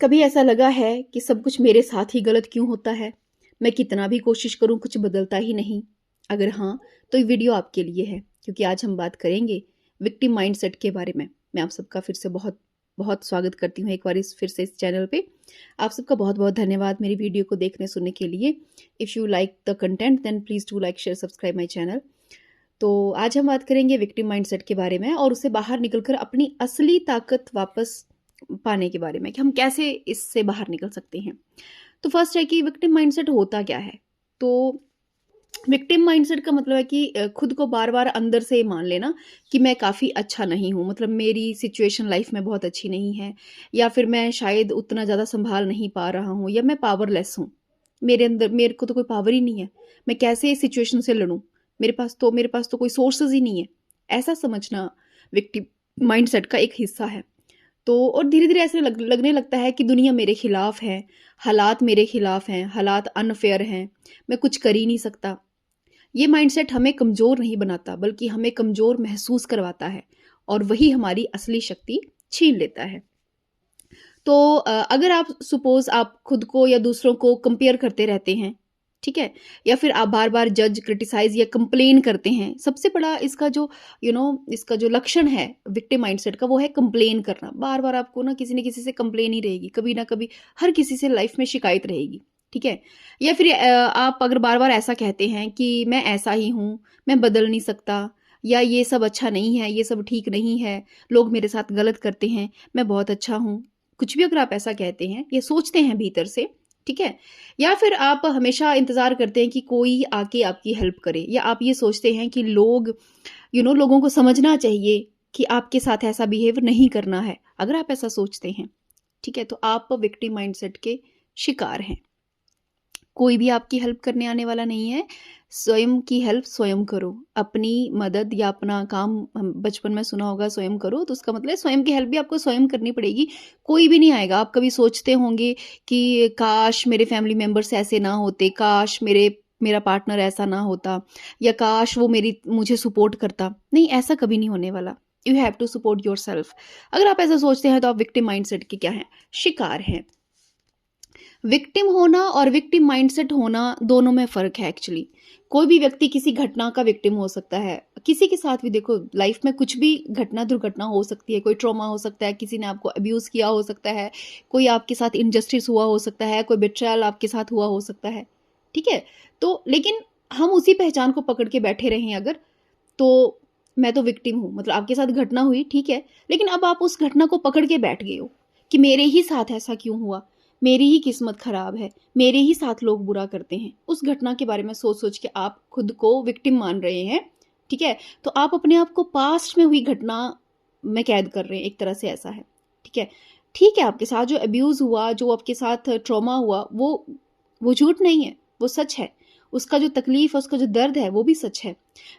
कभी ऐसा लगा है कि सब कुछ मेरे साथ ही गलत क्यों होता है? मैं कितना भी कोशिश करूं कुछ बदलता ही नहीं। अगर हाँ, तो ये वीडियो आपके लिए है, क्योंकि आज हम बात करेंगे विक्टिम माइंडसेट के बारे में। मैं आप सबका फिर से बहुत बहुत स्वागत करती हूँ एक बार फिर से इस चैनल पे। आप सबका बहुत बहुत धन्यवाद मेरी वीडियो को देखने सुनने के लिए। If you like the content then please do like share subscribe my channel. तो आज हम बात करेंगे विक्टिम माइंडसेट के बारे में और उससे बाहर निकलकर अपनी असली ताकत वापस पाने के बारे में कि हम कैसे इससे बाहर निकल सकते हैं। तो फर्स्ट है कि विक्टिम माइंडसेट होता क्या है। तो विक्टिम माइंडसेट का मतलब है कि खुद को बार बार अंदर से मान लेना कि मैं काफ़ी अच्छा नहीं हूँ, मतलब मेरी सिचुएशन लाइफ में बहुत अच्छी नहीं है, या फिर मैं शायद उतना ज़्यादा संभाल नहीं पा रहा हूँ, या मैं पावरलेस हूँ। मेरे को तो कोई पावर ही नहीं है, मैं कैसे इस सिचुएशन से लड़ूं, मेरे पास तो कोई सोर्सेज ही नहीं है। ऐसा समझना विक्टिम माइंडसेट का एक हिस्सा है। तो और धीरे-धीरे ऐसे लगने लगता है कि दुनिया मेरे खिलाफ है, हालात मेरे खिलाफ हैं, हालात अनफेयर हैं, मैं कुछ कर ही नहीं सकता। ये माइंडसेट हमें कमज़ोर नहीं बनाता, बल्कि हमें कमज़ोर महसूस करवाता है और वही हमारी असली शक्ति छीन लेता है। तो अगर आप सपोज़ आप खुद को या दूसरों को कंपेयर करते रहते हैं, ठीक है? या फिर आप बार-बार जज, क्रिटिसाइज़ या कंप्लेन करते हैं, सबसे बड़ा इसका जो इसका जो लक्षण है विक्टिम माइंडसेट का, वो है कंप्लेन करना। बार-बार आपको ना किसी न किसी से कंप्लेन ही रहेगी, कभी ना कभी हर किसी से लाइफ़ में शिकायत रहेगी, ठीक है? या फिर आप अगर बार-बार ऐसा कहते हैं कि मैं ऐसा ही हूँ, मैं बदल नहीं सकता, या ये सब अच्छा नहीं है, ये सब ठीक नहीं है, लोग मेरे साथ गलत करते हैं, मैं बहुत अच्छा हूँ। कुछ भी अगर आप ऐसा कहते हैं, ये सोचते हैं भीतर से, ठीक है? या फिर आप हमेशा इंतज़ार करते हैं कि कोई आके आपकी हेल्प करे, या आप ये सोचते हैं कि लोगों को समझना चाहिए कि आपके साथ ऐसा बिहेव नहीं करना है। अगर आप ऐसा सोचते हैं, ठीक है? तो आप विक्टिम माइंडसेट के शिकार हैं। कोई भी आपकी हेल्प करने आने वाला नहीं है। स्वयं की हेल्प स्वयं करो। अपनी मदद या अपना काम हम बचपन में सुना होगा, स्वयं करो, तो उसका मतलब है स्वयं की हेल्प भी आपको स्वयं करनी पड़ेगी। कोई भी नहीं आएगा। आप कभी सोचते होंगे कि काश मेरे फैमिली मेंबर्स ऐसे ना होते, काश मेरा पार्टनर ऐसा ना होता, या काश वो मेरी मुझे सपोर्ट करता। नहीं, ऐसा कभी नहीं होने वाला। You have to support yourself. अगर आप ऐसा सोचते हैं तो आप विक्टिम माइंडसेट के क्या हैं? शिकार हैं। विक्टिम होना और विक्टिम माइंडसेट होना दोनों में फ़र्क है एक्चुअली। कोई भी व्यक्ति किसी घटना का विक्टिम हो सकता है। किसी के साथ भी देखो, लाइफ में कुछ भी घटना दुर्घटना हो सकती है। कोई ट्रॉमा हो सकता है, किसी ने आपको अब्यूज़ किया हो सकता है, कोई आपके साथ इनजस्टिस हुआ हो सकता है, कोई बिट्रायल आपके साथ हुआ हो सकता है, ठीक है? तो लेकिन हम उसी पहचान को पकड़ के बैठे रहें अगर, तो मैं तो विक्टिम हूँ, मतलब आपके साथ घटना हुई, ठीक है, लेकिन अब आप उस घटना को पकड़ के बैठ गए हो कि मेरे ही साथ ऐसा क्यों हुआ, मेरी ही किस्मत खराब है, मेरे ही साथ लोग बुरा करते हैं। उस घटना के बारे में सोच सोच के आप खुद को विक्टिम मान रहे हैं, ठीक है? तो आप अपने आप को पास्ट में हुई घटना में कैद कर रहे हैं, एक तरह से ऐसा है, ठीक है? ठीक है, आपके साथ जो अब्यूज़ हुआ, जो आपके साथ ट्रॉमा हुआ, वो झूठ नहीं है, वो सच है। उसका जो तकलीफ है, उसका जो दर्द है, वो भी सच है।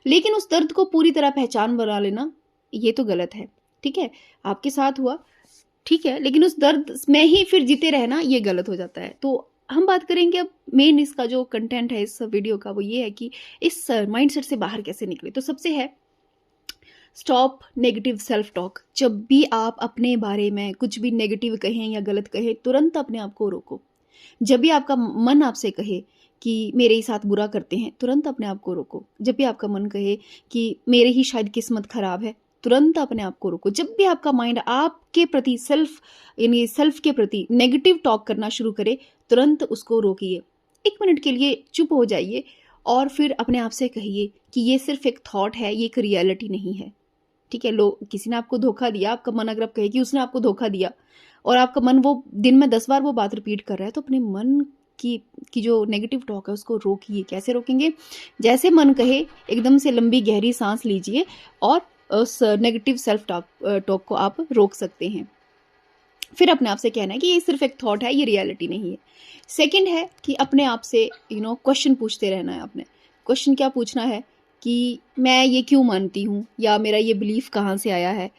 लेकिन उस दर्द को पूरी तरह पहचान बना लेना, ये तो गलत है, ठीक है? आपके साथ हुआ, ठीक है, लेकिन उस दर्द में ही फिर जीते रहना, ये गलत हो जाता है। तो हम बात करेंगे अब मेन इसका जो कंटेंट है इस वीडियो का, वो ये है कि इस माइंडसेट से बाहर कैसे निकले। तो सबसे है, स्टॉप नेगेटिव सेल्फ टॉक। जब भी आप अपने बारे में कुछ भी नेगेटिव कहें या गलत कहें, तुरंत अपने आप को रोको। जब भी आपका मन आपसे कहे कि मेरे ही साथ बुरा करते हैं, तुरंत अपने आप को रोको। जब भी आपका मन कहे कि मेरे ही शायद किस्मत खराब है, तुरंत अपने आप को रोको। जब भी आपका माइंड आपके प्रति सेल्फ के प्रति नेगेटिव टॉक करना शुरू करे, तुरंत उसको रोकिए। 1 मिनट के लिए चुप हो जाइए और फिर अपने आप से कहिए कि ये सिर्फ एक थॉट है, ये एक रियलिटी नहीं है, ठीक है? किसी ने आपको धोखा दिया, आपका मन अगर आप कहे कि उसने आपको धोखा दिया, और आपका मन वो दिन में 10 बार वो बात रिपीट कर रहा है, तो अपने मन की जो नेगेटिव टॉक है उसको रोकिए। कैसे रोकेंगे? जैसे मन कहे, एकदम से लंबी गहरी सांस लीजिए और उस नेगेटिव सेल्फ टॉक को आप रोक सकते हैं। फिर अपने आप से कहना है कि ये सिर्फ एक थॉट है, ये रियलिटी नहीं है। सेकंड है कि अपने आप से क्वेश्चन पूछते रहना है। आपने क्वेश्चन क्या पूछना है कि मैं ये क्यों मानती हूँ, या मेरा ये बिलीफ कहाँ से आया है,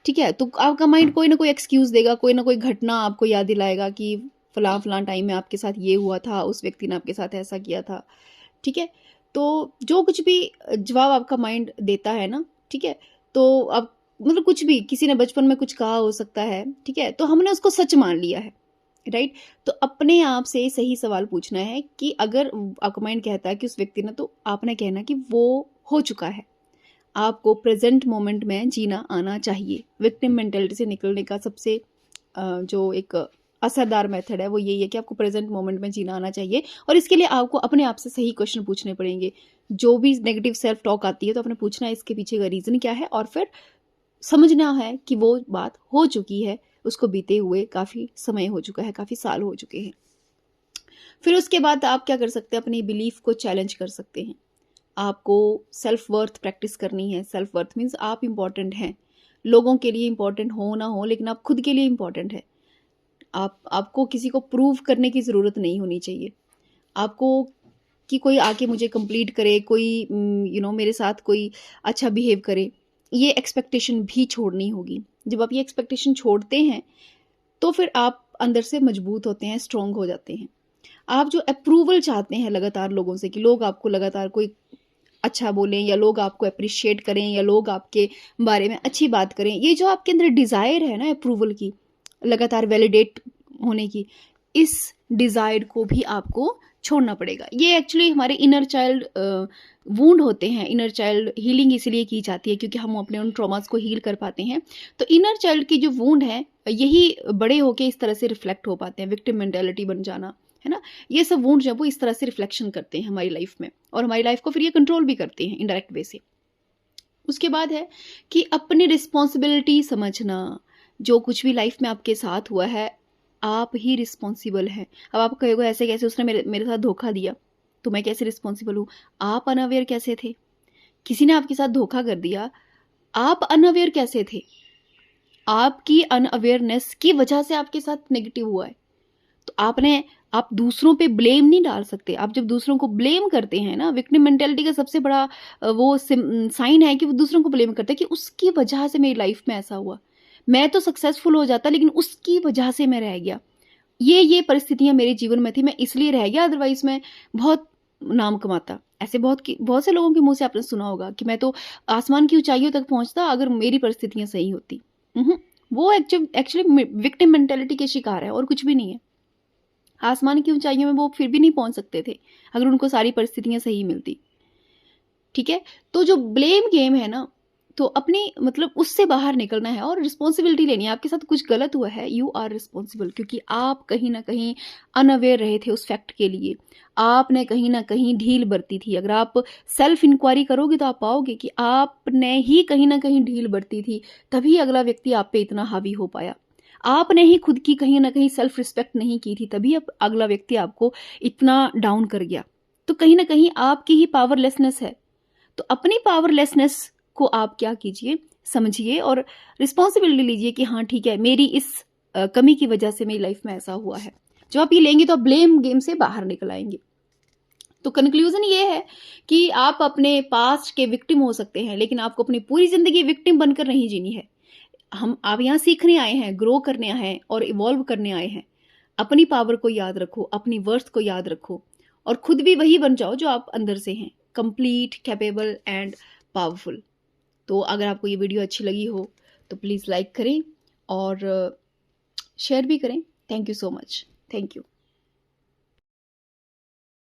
ठीक है? तो आपका माइंड कोई ना कोई एक्सक्यूज़ देगा, कोई ना कोई घटना आपको याद दिलाएगा कि फलां टाइम में आपके साथ ये हुआ था, उस व्यक्ति ने आपके साथ ऐसा किया था, ठीक है? तो जो कुछ भी जवाब आपका माइंड देता है ना, ठीक है? तो अब मतलब कुछ भी, किसी ने बचपन में कुछ कहा हो सकता है, ठीक है? तो हमने उसको सच मान लिया है। राइट। तो अपने आप से सही सवाल पूछना है कि अगर आपका माइंड कहता है कि उस व्यक्ति ने, तो आपने कहना कि वो हो चुका है। आपको प्रेजेंट मोमेंट में जीना आना चाहिए। विक्टिम मेंटेलिटी से निकलने का सबसे जो एक असरदार मेथड है वो यही है कि आपको प्रेजेंट मोमेंट में जीना आना चाहिए। और इसके लिए आपको अपने आप से सही क्वेश्चन पूछने पड़ेंगे। जो भी नेगेटिव सेल्फ टॉक आती है तो आपने पूछना है इसके पीछे का रीज़न क्या है, और फिर समझना है कि वो बात हो चुकी है, उसको बीते हुए काफ़ी समय हो चुका है, काफ़ी साल हो चुके हैं। फिर उसके बाद आप क्या कर सकते हैं, अपनी बिलीफ को चैलेंज कर सकते हैं। आपको सेल्फ वर्थ प्रैक्टिस करनी है। सेल्फ वर्थ मीन्स आप इम्पॉर्टेंट हैं। लोगों के लिए इम्पॉर्टेंट हो ना हो, लेकिन आप खुद के लिए इम्पॉर्टेंट है। आपको किसी को प्रूव करने की ज़रूरत नहीं होनी चाहिए। आपको कि कोई आके मुझे कंप्लीट करे, कोई मेरे साथ कोई अच्छा बिहेव करे, ये एक्सपेक्टेशन भी छोड़नी होगी। जब आप ये एक्सपेक्टेशन छोड़ते हैं तो फिर आप अंदर से मजबूत होते हैं, स्ट्रांग हो जाते हैं। आप जो अप्रूवल चाहते हैं लगातार लोगों से, कि लोग आपको लगातार कोई अच्छा बोलें, या लोग आपको अप्रिशिएट करें, या लोग आपके बारे में अच्छी बात करें, ये जो आपके अंदर डिज़ायर है ना अप्रूवल की, लगातार वैलिडेट होने की, इस डिज़ायर को भी आपको छोड़ना पड़ेगा। ये एक्चुअली हमारे इनर चाइल्ड वूंड होते हैं। इनर चाइल्ड हीलिंग इसलिए की जाती है क्योंकि हम अपने उन ट्रॉमास को हील कर पाते हैं। तो इनर चाइल्ड की जो वूंड है, यही बड़े होके इस तरह से रिफ्लेक्ट हो पाते हैं। विक्टिम मेंटालिटी बन जाना, है ना, ये सब वूंड जब वो इस तरह से रिफ्लेक्शन करते हैं हमारी लाइफ में, और हमारी लाइफ को फिर ये कंट्रोल भी करते हैं इनडायरेक्ट वे से। उसके बाद है कि अपनी रिस्पॉन्सिबिलिटी समझना। जो कुछ भी लाइफ में आपके साथ हुआ है, आप ही रिस्पॉन्सिबल हैं। अब आप कहोगे ऐसे कैसे, उसने मेरे मेरे साथ धोखा दिया तो मैं कैसे रिस्पॉन्सिबल हूँ? आप अनअवेयर कैसे थे? किसी ने आपके साथ धोखा कर दिया, आप अनअवेयर कैसे थे? आपकी अनअवेयरनेस की वजह से आपके साथ नेगेटिव हुआ है। तो आप दूसरों पे ब्लेम नहीं डाल सकते। आप जब दूसरों को ब्लेम करते हैं ना, विक्टिम मेंटालिटी का सबसे बड़ा वो साइन है कि वो दूसरों को ब्लेम करते हैं कि उसकी वजह से मेरी लाइफ में ऐसा हुआ। मैं तो सक्सेसफुल हो जाता लेकिन उसकी वजह से मैं रह गया। ये परिस्थितियां मेरे जीवन में थी, मैं इसलिए रह गया, अदरवाइज मैं बहुत नाम कमाता। ऐसे बहुत से लोगों के मुंह से आपने सुना होगा कि मैं तो आसमान की ऊंचाइयों तक पहुंचता अगर मेरी परिस्थितियां सही होती। वो एक्चुअली विक्टिम मेंटालिटी के शिकार है और कुछ भी नहीं है। आसमान की ऊंचाइयों में वो फिर भी नहीं पहुंच सकते थे अगर उनको सारी परिस्थितियां सही मिलती। ठीक है। तो जो ब्लेम गेम है ना, तो अपनी मतलब उससे बाहर निकलना है और रिस्पॉन्सिबिलिटी लेनी है। आपके साथ कुछ गलत हुआ है, यू आर रिस्पॉन्सिबल, क्योंकि आप कहीं ना कहीं अनअवेयर रहे थे उस फैक्ट के लिए। आपने कहीं ना कहीं ढील बरती थी। अगर आप सेल्फ इंक्वायरी करोगे तो आप पाओगे कि आपने ही कहीं ना कहीं ढील बरती थी, तभी अगला व्यक्ति आप पे इतना हावी हो पाया। आपने ही खुद की कहीं ना कहीं सेल्फ रिस्पेक्ट नहीं की थी, तभी अब अगला व्यक्ति आपको इतना डाउन कर गया। तो कहीं ना कहीं आपकी ही पावरलेसनेस है। तो अपनी पावरलेसनेस को आप क्या कीजिए, समझिए और रिस्पॉन्सिबिलिटी लीजिए कि हाँ ठीक है, मेरी इस कमी की वजह से मेरी लाइफ में ऐसा हुआ है। जब आप ये लेंगे तो आप ब्लेम गेम से बाहर निकल आएंगे। तो कंक्लूजन ये है कि आप अपने पास्ट के विक्टिम हो सकते हैं, लेकिन आपको अपनी पूरी जिंदगी विक्टिम बनकर नहीं जीनी है। आप यहाँ सीखने आए हैं, ग्रो करने आए हैं और इवॉल्व करने आए हैं। अपनी पावर को याद रखो, अपनी वर्थ को याद रखो, और खुद भी वही बन जाओ जो आप अंदर से हैं, कंप्लीट, कैपेबल एंड पावरफुल। तो अगर आपको ये वीडियो अच्छी लगी हो तो प्लीज़ लाइक करें और शेयर भी करें। Thank you so much. Thank you.